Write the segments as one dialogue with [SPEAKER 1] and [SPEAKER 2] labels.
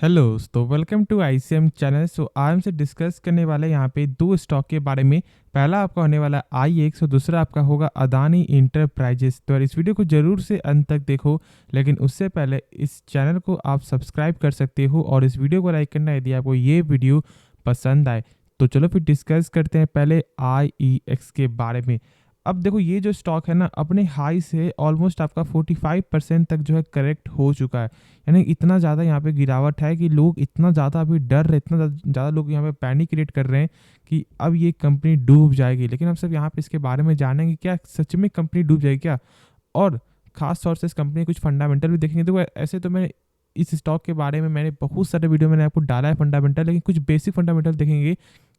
[SPEAKER 1] Hello तो welcome to ICM channel. आज हमसे डिस्कस करने वाले यहाँ पे दो स्टॉक के बारे में। पहला आपका होने वाला IEX और दूसरा आपका होगा अदानी इंटरप्राइजेस। तो इस वीडियो को जरूर से अंत तक देखो, लेकिन उससे पहले इस चैनल को आप सब्सक्राइब कर सकते हो और इस वीडियो को लाइक करना यदि आपको ये वीडियो पसंद आए। तो चलो फिर डिस्कस करते हैं पहले IEX के बारे में। अब देखो ये जो स्टॉक है ना, अपने हाई से ऑलमोस्ट आपका 45% तक जो है करेक्ट हो चुका है। यानी इतना ज़्यादा यहाँ पे गिरावट है कि लोग इतना ज़्यादा अभी डर रहे, इतना ज़्यादा लोग यहाँ पे पैनिक क्रिएट कर रहे हैं कि अब ये कंपनी डूब जाएगी। लेकिन हम सब यहाँ पे इसके बारे में जानेंगे, क्या सच में कंपनी डूब जाएगी क्या, और ख़ास तौर से इस कंपनी कुछ फंडामेंटल भी देखेंगे। तो ऐसे तो मैं इस स्टॉक के बारे में मैंने बहुत सारे वीडियो मैंने आपको डाला है फंडामेंटल, लेकिन कुछ बेसिक फंडामेंटल देखेंगे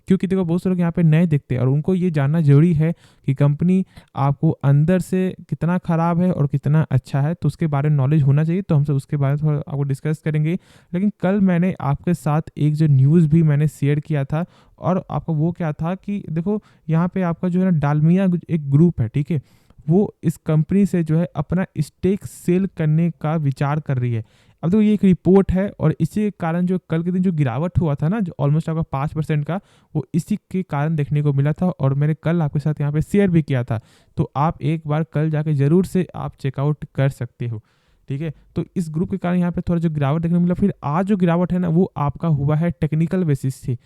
[SPEAKER 1] क्योंकि देखो बहुत से लोग यहाँ पे नए दिखते हैं और उनको ये जानना जरूरी है कि कंपनी आपको अंदर से कितना ख़राब है और कितना अच्छा है, तो उसके बारे में नॉलेज होना चाहिए। तो हमसे उसके बारे में थोड़ा आपको डिस्कस करेंगे। लेकिन कल मैंने आपके साथ एक जो न्यूज़ भी मैंने शेयर किया था, और आपका वो क्या था कि देखो यहाँ पे आपका जो है ना डालमिया एक ग्रुप है, ठीक है, वो इस कंपनी से जो है अपना स्टेक सेल करने का विचार कर रही है। अब देखो ये एक रिपोर्ट है और इसी के कारण जो कल के दिन जो गिरावट हुआ था ना, जो ऑलमोस्ट आपका 5% का, वो इसी के कारण देखने को मिला था और मैंने कल आपके साथ यहाँ पे शेयर भी किया था। तो आप एक बार कल जाके ज़रूर से आप चेकआउट कर सकते हो, ठीक है। तो इस ग्रुप के कारण यहाँ पे थोड़ा जो गिरावट देखने को मिला। फिर आज जो गिरावट है ना, वो आपका हुआ है टेक्निकल बेसिस से।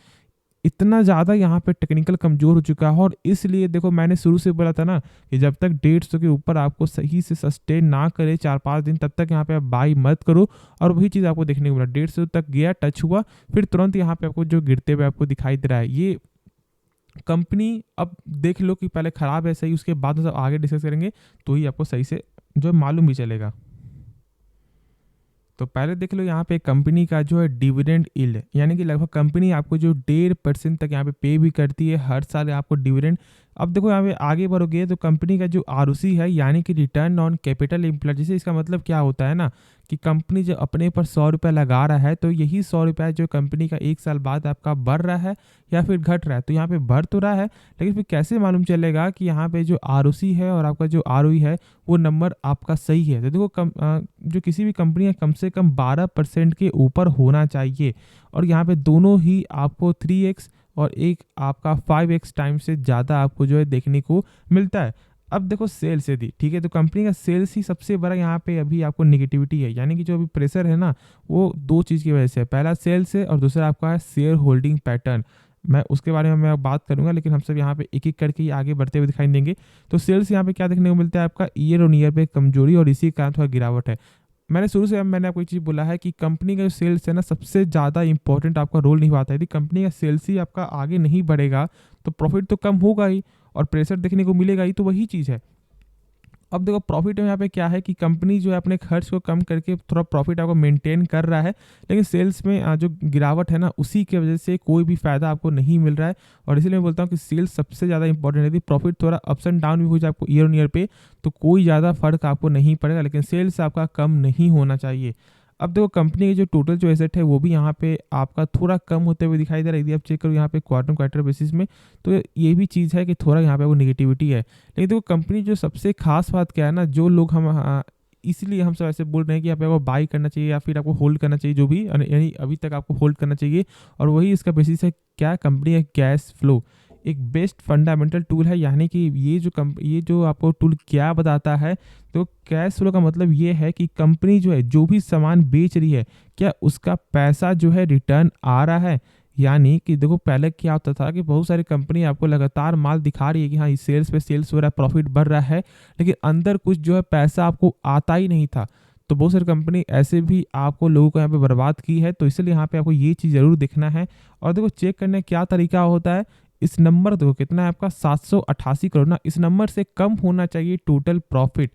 [SPEAKER 1] इतना ज़्यादा यहाँ पे टेक्निकल कमज़ोर हो चुका है और इसलिए देखो मैंने शुरू से बोला था ना कि जब तक 150 के ऊपर आपको सही से सस्टेन ना करे 4-5 दिन, तब तक यहाँ पे आप बाई मत करो। और वही चीज़ आपको देखने को मिला, 150 तक गया, टच हुआ, फिर तुरंत यहाँ पे आपको जो गिरते हुए आपको दिखाई दे रहा है। ये कंपनी अब देख लो कि पहले ख़राब है सही, उसके बाद सब आगे डिस्कस करेंगे तो ही आपको सही से जो मालूम भी चलेगा। तो पहले देख लो यहाँ पे कंपनी का जो है डिविडेंड यील्ड, यानी कि लगभग कंपनी आपको जो 1.5% तक यहाँ पे पे भी करती है हर साल आपको डिविडेंड। अब देखो यहाँ पे आगे बढ़ोगे तो कंपनी का जो ROC है, यानी कि रिटर्न ऑन कैपिटल एम्प्लॉयड, जैसे इसका मतलब क्या होता है ना कि कंपनी जो अपने पर 100 रुपये लगा रहा है, तो यही 100 रुपये जो कंपनी का एक साल बाद आपका बढ़ रहा है या फिर घट रहा है। तो यहाँ पे बढ़ तो रहा है, लेकिन फिर कैसे मालूम चलेगा कि यहाँ पे जो ROC है और आपका जो ROE है वो नंबर आपका सही है। तो देखो जो किसी भी कंपनी है कम से कम 12% के ऊपर होना चाहिए, और यहाँ पे दोनों ही आपको 3x और एक आपका 5x टाइम से ज़्यादा आपको जो है देखने को मिलता है। अब देखो सेल्स यदि ठीक है, तो कंपनी का सेल्स ही सबसे बड़ा यहाँ पे अभी आपको निगेटिविटी है, यानी कि जो अभी प्रेशर है ना, वो दो चीज़ की वजह से है। पहला सेल्स है और दूसरा आपका है शेयर होल्डिंग पैटर्न। मैं उसके बारे में मैं बात करूंगा, लेकिन हम सब यहाँ पे एक एक करके ही आगे बढ़ते हुए दिखाई देंगे। तो सेल्स यहाँ पे क्या देखने को मिलता है, आपका ईयर ऑन ईयर पे कमजोरी और इसी के कारण थोड़ा गिरावट है। मैंने शुरू से मैंने आपको एक चीज़ बोला है कि कंपनी का जो सेल्स है ना, सबसे ज़्यादा इंपॉर्टेंट आपका रोल निभाता है। यदि कंपनी का सेल्स ही आपका आगे नहीं बढ़ेगा तो प्रॉफिट तो कम होगा ही और प्रेशर देखने को मिलेगा ही। तो वही चीज़ है। अब देखो प्रॉफिट में यहाँ पे क्या है कि कंपनी जो है अपने खर्च को कम करके थोड़ा प्रॉफिट आपको मेंटेन कर रहा है, लेकिन सेल्स में जो गिरावट है ना, उसी की वजह से कोई भी फायदा आपको नहीं मिल रहा है। और इसलिए मैं बोलता हूँ कि सेल्स सबसे ज़्यादा इंपॉर्टेंट है। यदि प्रॉफिट थोड़ा अप्स एंड डाउन भी हो जाए आपको ईयर ऑन ईयर पे, तो कोई ज़्यादा फर्क आपको नहीं पड़ेगा, लेकिन सेल्स आपका कम नहीं होना चाहिए। अब देखो कंपनी की जो टोटल जो एसेट है वो भी यहाँ पे आपका थोड़ा कम होते हुए दिखाई दे रहा है। यदि आप चेक करो यहाँ पे क्वार्टर बेसिस में, तो ये भी चीज़ है कि थोड़ा यहाँ पे वो निगेटिविटी है। लेकिन देखो कंपनी जो सबसे खास बात क्या है ना, जो लोग हम इसलिए हम सब ऐसे बोल रहे हैं कि यहाँ पे आपको बाई करना चाहिए या फिर आपको होल्ड करना चाहिए, जो भी यानी अभी तक आपको होल्ड करना चाहिए। और वही इसका बेसिस है क्या, कंपनी का कैश फ्लो एक बेस्ट फंडामेंटल टूल है। यानी कि ये जो आपको टूल क्या बताता है, तो कैश फ्लो का मतलब ये है कि कंपनी जो है जो भी सामान बेच रही है, क्या उसका पैसा जो है रिटर्न आ रहा है। यानी कि देखो पहले क्या होता था कि बहुत सारी कंपनी आपको लगातार माल दिखा रही है कि हाँ इस सेल्स पे सेल्स हो रहा है, प्रॉफिट बढ़ रहा है, लेकिन अंदर कुछ जो है पैसा आपको आता ही नहीं था। तो बहुत सारी कंपनी ऐसे भी आपको लोगों को यहाँ पे बर्बाद की है। तो इसलिए यहाँ पे आपको ये चीज़ ज़रूर देखना है। और देखो चेक करने क्या तरीका होता है, इस नंबर देखो कितना है आपका 788 करोड़ ना, इस नंबर से कम होना चाहिए टोटल प्रॉफिट।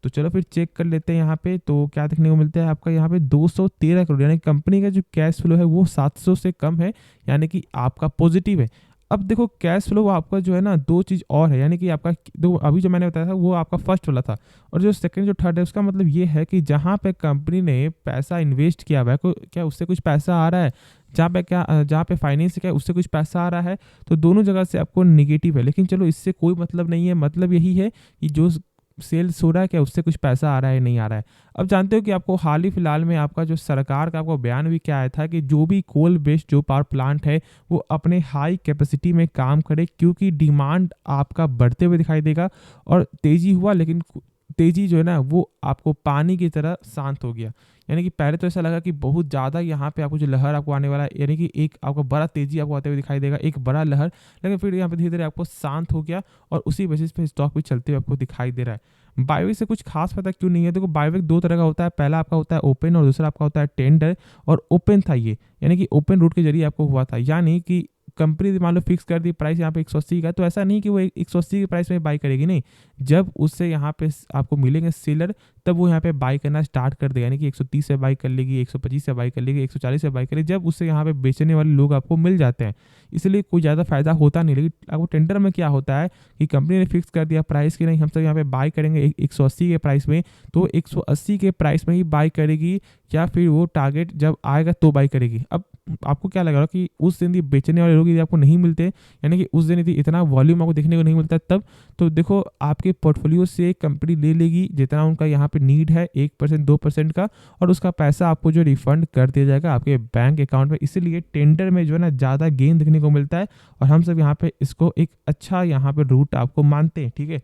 [SPEAKER 1] तो चलो फिर चेक कर लेते हैं यहाँ पे, तो क्या देखने को मिलता है आपका यहाँ पे 213 करोड़, यानी कंपनी का जो कैश फ्लो है वो 700 से कम है, यानी कि आपका पॉजिटिव है। अब देखो कैश फ्लो आपका जो है ना, दो चीज़ और है, यानी कि आपका दो अभी जो मैंने बताया था वो आपका फर्स्ट वाला था, और जो सेकंड जो थर्ड है उसका मतलब ये है कि जहाँ पे कंपनी ने पैसा इन्वेस्ट किया हुआ है क्या उससे कुछ पैसा आ रहा है, जहाँ पे फाइनेंस किया है उससे कुछ पैसा आ रहा है। तो दोनों जगह से आपको निगेटिव है, लेकिन चलो इससे कोई मतलब नहीं है। मतलब यही है कि जो सेल्स हो रहा है क्या, उससे कुछ पैसा आ रहा है नहीं आ रहा है। अब जानते हो कि आपको हाल ही फिलहाल में आपका जो सरकार का आपको बयान भी क्या आया था कि जो भी कोल बेस्ड जो पावर प्लांट है वो अपने हाई कैपेसिटी में काम करे, क्योंकि डिमांड आपका बढ़ते हुए दिखाई देगा। और तेज़ी हुआ, लेकिन तेज़ी जो है ना वो आपको पानी की तरह शांत हो गया। यानी कि पहले तो ऐसा लगा कि बहुत ज़्यादा यहाँ पे आपको जो लहर आपको आने वाला है, यानी कि एक आपको बड़ा तेज़ी आपको आते हुए दिखाई देगा, एक बड़ा लहर, लेकिन फिर यहाँ पे धीरे धीरे आपको शांत हो गया और उसी बेसिस पे स्टॉक भी चलते हुए आपको दिखाई दे रहा है। बायोविक से कुछ खास पता क्यों नहीं है। देखो बायोविक दो तरह का होता है, पहला आपका होता है ओपन और दूसरा आपका होता है टेंडर। और ओपन था ये, यानी कि ओपन रूट के जरिए आपको हुआ था, यानी कि कंपनी मान लो फिक्स कर दी प्राइस यहाँ पे 180 का, तो ऐसा नहीं कि वो 180 के प्राइस में बाई करेगी, नहीं। जब उससे यहाँ पे आपको मिलेंगे सेलर, तब वो यहाँ पे बाई करना स्टार्ट कर देगा, यानी कि 130 से बाई कर लेगी, 125 से बाई कर लेगी, 140 से बाई कर लेगी, जब उससे यहाँ पे बेचने वाले लोग आपको मिल जाते हैं। इसलिए कोई ज़्यादा फायदा होता नहीं। लेकिन आपको टेंडर में क्या होता है कि कंपनी ने फिक्स कर दिया प्राइस कि नहीं, हम सब यहाँ पे बाई करेंगे 180 के प्राइस में, तो 180 के प्राइस में ही बाई करेगी, या फिर वो टारगेट जब आएगा तो बाई करेगी। अब आपको क्या लग रहा है कि उस दिन ये बेचने वाले लोग यदि आपको नहीं मिलते, यानी कि उस दिन यदि इतना वॉल्यूम आपको देखने को नहीं मिलता, तब तो देखो आपके पोर्टफोलियो से कंपनी ले लेगी जितना उनका यहाँ पे नीड है, 1% 2% का, और उसका पैसा आपको जो रिफंड कर दिया जाएगा आपके बैंक अकाउंट में। इसीलिए टेंडर में जो है ना ज़्यादा गेन देखने को मिलता है, और हम सब यहाँ पे इसको एक अच्छा यहाँ पे रूट आपको मानते हैं, ठीक है।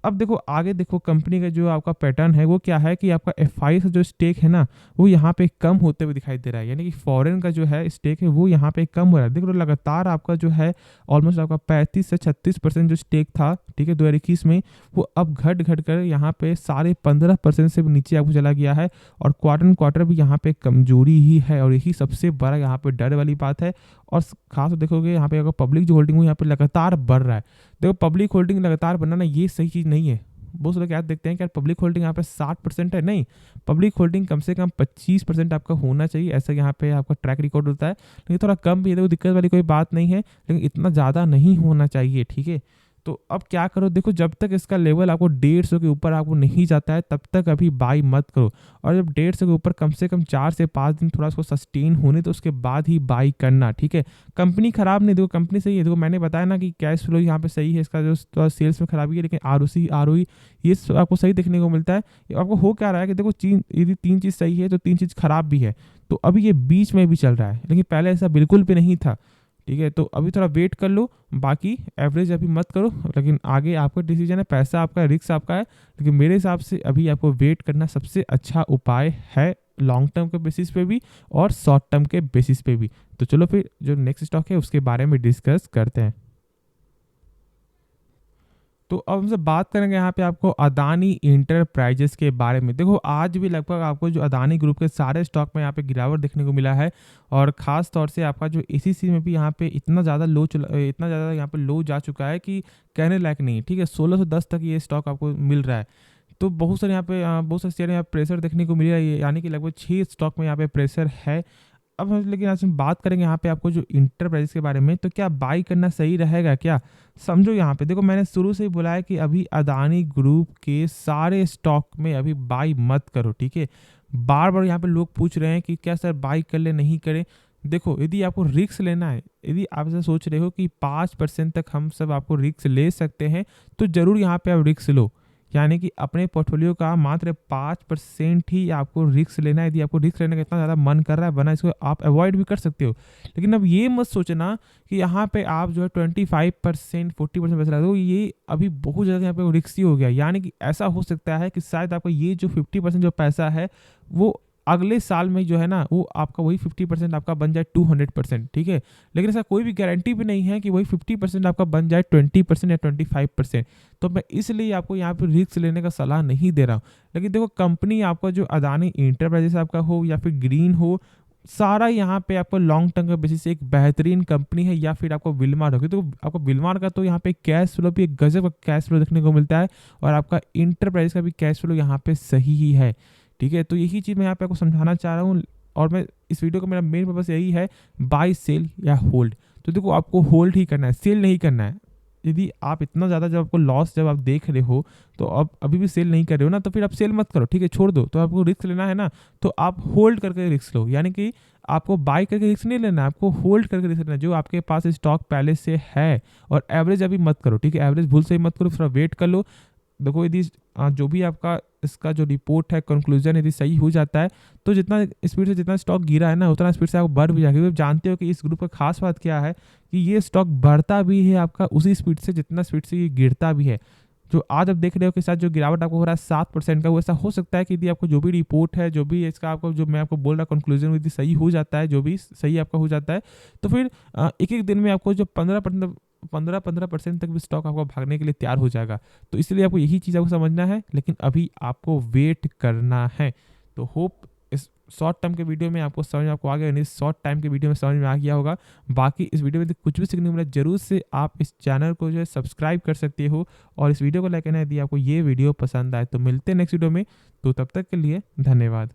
[SPEAKER 1] अब देखो आगे देखो कंपनी का जो आपका पैटर्न है वो क्या है कि आपका एफआई से जो स्टेक है ना वो यहाँ पे कम होते हुए दिखाई दे रहा है, यानी कि फॉरेन का जो है स्टेक है वो यहाँ पे कम हो रहा है। देखो लगातार आपका जो है ऑलमोस्ट आपका 35 से 36% जो स्टेक था, ठीक है, 2021 में, वो अब घट घट कर यहाँ पे 15.5% से नीचे आपको चला गया है। और क्वार्टर भी यहाँ पे कमजोरी ही है, और यही सबसे बड़ा यहाँ पे डर वाली बात है। और खास देखोगे यहाँ पे अगर पब्लिक जो होल्डिंग है यहाँ पे लगातार बढ़ रहा है। देखो पब्लिक होल्डिंग लगातार बनना ना ये सही चीज़ नहीं है। बहुत से लोग क्या देखते हैं कि यार पब्लिक होल्डिंग यहाँ पे 60% है, नहीं, पब्लिक होल्डिंग कम से कम 25% आपका होना चाहिए, ऐसा यहाँ पे आपका ट्रैक रिकॉर्ड होता है। लेकिन थोड़ा कम भी है, देखो दिक्कत वाली कोई बात नहीं है, लेकिन इतना ज़्यादा नहीं होना चाहिए, ठीक है। तो अब क्या करो, देखो जब तक इसका लेवल आपको 150 के ऊपर आपको नहीं जाता है तब तक अभी बाई मत करो। और जब 150 के ऊपर कम से कम 4 से 5 दिन थोड़ा उसको सस्टेन होने, तो उसके बाद ही बाई करना, ठीक है। कंपनी खराब नहीं, देखो कंपनी सही है। देखो मैंने बताया ना कि कैश फ्लो यहाँ पे सही है, इसका जो सेल्स में खराबी है, लेकिन आरओसी आरओई ये आपको सही देखने को मिलता है। आपको हो क्या रहा है कि देखो यदि 3 चीज़ सही है तो 3 चीज़ खराब भी है, तो अभी ये बीच में भी चल रहा है, लेकिन पहले ऐसा बिल्कुल भी नहीं था, ठीक है। तो अभी थोड़ा वेट कर लो, बाकी एवरेज अभी मत करो, लेकिन आगे आपका डिसीजन है, पैसा आपका है, रिस्क आपका है। लेकिन मेरे हिसाब से अभी आपको वेट करना सबसे अच्छा उपाय है, लॉन्ग टर्म के बेसिस पे भी और शॉर्ट टर्म के बेसिस पे भी। तो चलो फिर जो नेक्स्ट स्टॉक है उसके बारे में डिस्कस करते हैं। तो अब हमसे बात करेंगे यहाँ पे आपको अदानी इंटरप्राइजेस के बारे में। देखो आज भी लगभग आपको जो अदानी ग्रुप के सारे स्टॉक में यहाँ पे गिरावट देखने को मिला है, और ख़ास तौर से आपका जो एसीसी में भी यहाँ पे इतना ज़्यादा इतना ज़्यादा यहाँ पे लो जा चुका है कि कहने लायक नहीं, ठीक है। 1610 तक ये स्टॉक आपको मिल रहा है। तो बहुत सारे यहाँ पे बहुत सारे शेयर यहाँ प्रेशर देखने को मिल रहा है, यानी कि लगभग 6 स्टॉक में यहाँ पे प्रेशर है। अब हम लेकिन आज हम बात करेंगे यहाँ पे आपको जो इंटरप्राइजेस के बारे में, तो क्या बाई करना सही रहेगा क्या? समझो यहाँ पे देखो मैंने शुरू से ही बोला है कि अभी अदानी ग्रुप के सारे स्टॉक में अभी बाई मत करो, ठीक है। बार बार यहाँ पे लोग पूछ रहे हैं कि क्या सर बाई कर ले नहीं करें। देखो यदि आपको रिस्क लेना है, यदि आप ऐसा सोच रहे हो कि 5% तक हम सब आपको रिस्क ले सकते हैं, तो ज़रूर यहाँ पे आप रिस्क लो, यानी कि अपने पोर्टफोलियो का मात्र 5% ही आपको रिस्क लेना है। यदि आपको रिस्क लेने का इतना ज़्यादा मन कर रहा है, वरना इसको आप अवॉइड भी कर सकते हो। लेकिन अब ये मत सोचना कि यहाँ पे आप जो है 25% 40% पैसा लगा दो, ये अभी बहुत ज़्यादा यहाँ पे रिस्की हो गया। यानी कि ऐसा हो सकता है कि शायद आपका ये जो 50% जो पैसा है वो अगले साल में जो है ना वो आपका वही 50% आपका बन जाए 200%, ठीक है। लेकिन ऐसा कोई भी गारंटी भी नहीं है कि वही 50% आपका बन जाए 20% या 25%। तो मैं इसलिए आपको यहाँ पे रिस्क लेने का सलाह नहीं दे रहा हूँ। लेकिन देखो कंपनी आपका जो अदानी इंटरप्राइजेस आपका हो या फिर ग्रीन हो, सारा यहाँ पे आपको लॉन्ग टर्म के बेसिस से एक बेहतरीन कंपनी है। या फिर आपको विलमार होगी, तो आपको विलमार का तो यहाँ पे कैश फ्लो भी एक गजब का कैश फ्लो देखने को मिलता है, और आपका इंटरप्राइज का भी कैश फ्लो यहाँ पे सही ही है, ठीक है। तो यही चीज़ मैं यहाँ पे आपको समझाना चाह रहा हूँ, और मैं इस वीडियो का मेरा मेन पर्पस यही है, बाय सेल या होल्ड। तो देखो आपको होल्ड ही करना है, सेल नहीं करना है। यदि आप इतना ज़्यादा जब आपको लॉस जब आप देख रहे हो तो आप अभी भी सेल नहीं कर रहे हो ना, तो फिर आप सेल मत करो, ठीक है, छोड़ दो। तो आपको रिस्क लेना है ना, तो आप होल्ड करके रिस्क लो, यानी कि आपको बाय करके रिस्क नहीं लेना, आपको होल्ड करके रिस्क लेना, जो आपके पास स्टॉक पहले से है। और एवरेज अभी मत करो, ठीक है, एवरेज भूल से ही मत करो, थोड़ा वेट कर लो। देखो यदि जो भी आपका इसका जो रिपोर्ट है, कंक्लूजन यदि सही हो जाता है, तो जितना स्पीड से जितना स्टॉक गिरा है ना, उतना स्पीड से आपको बढ़ भी जाएगा। क्योंकि आप जानते हो कि इस ग्रुप का खास बात क्या है कि ये स्टॉक बढ़ता भी है आपका उसी स्पीड से जितना स्पीड से ये गिरता भी है। जो आज आप देख रहे हो कि साथ जो गिरावट आपको हो रहा है 7% का, वो ऐसा हो सकता है कि यदि आपको जो भी रिपोर्ट है, जो भी इसका आपको जो मैं आपको बोल रहा कंक्लूजन यदि सही हो जाता है, जो भी सही आपका हो जाता है, तो फिर एक एक दिन में आपको जो 15% तक भी स्टॉक आपको भागने के लिए तैयार हो जाएगा। तो इसलिए आपको यही चीज़ आपको समझना है, लेकिन अभी आपको वेट करना है। तो होप इस शॉर्ट टर्म के वीडियो में आपको समझ में आपको आ गया, नहीं शॉर्ट टाइम के वीडियो में समझ में आ गया होगा। बाकी इस वीडियो में कुछ भी सीखने को मिला, जरूर से आप इस चैनल को जो है सब्सक्राइब कर सकते हो और इस वीडियो को लाइक करना। यदि आपको ये वीडियो पसंद आए तो मिलते हैं नेक्स्ट वीडियो में। तो तब तक के लिए धन्यवाद।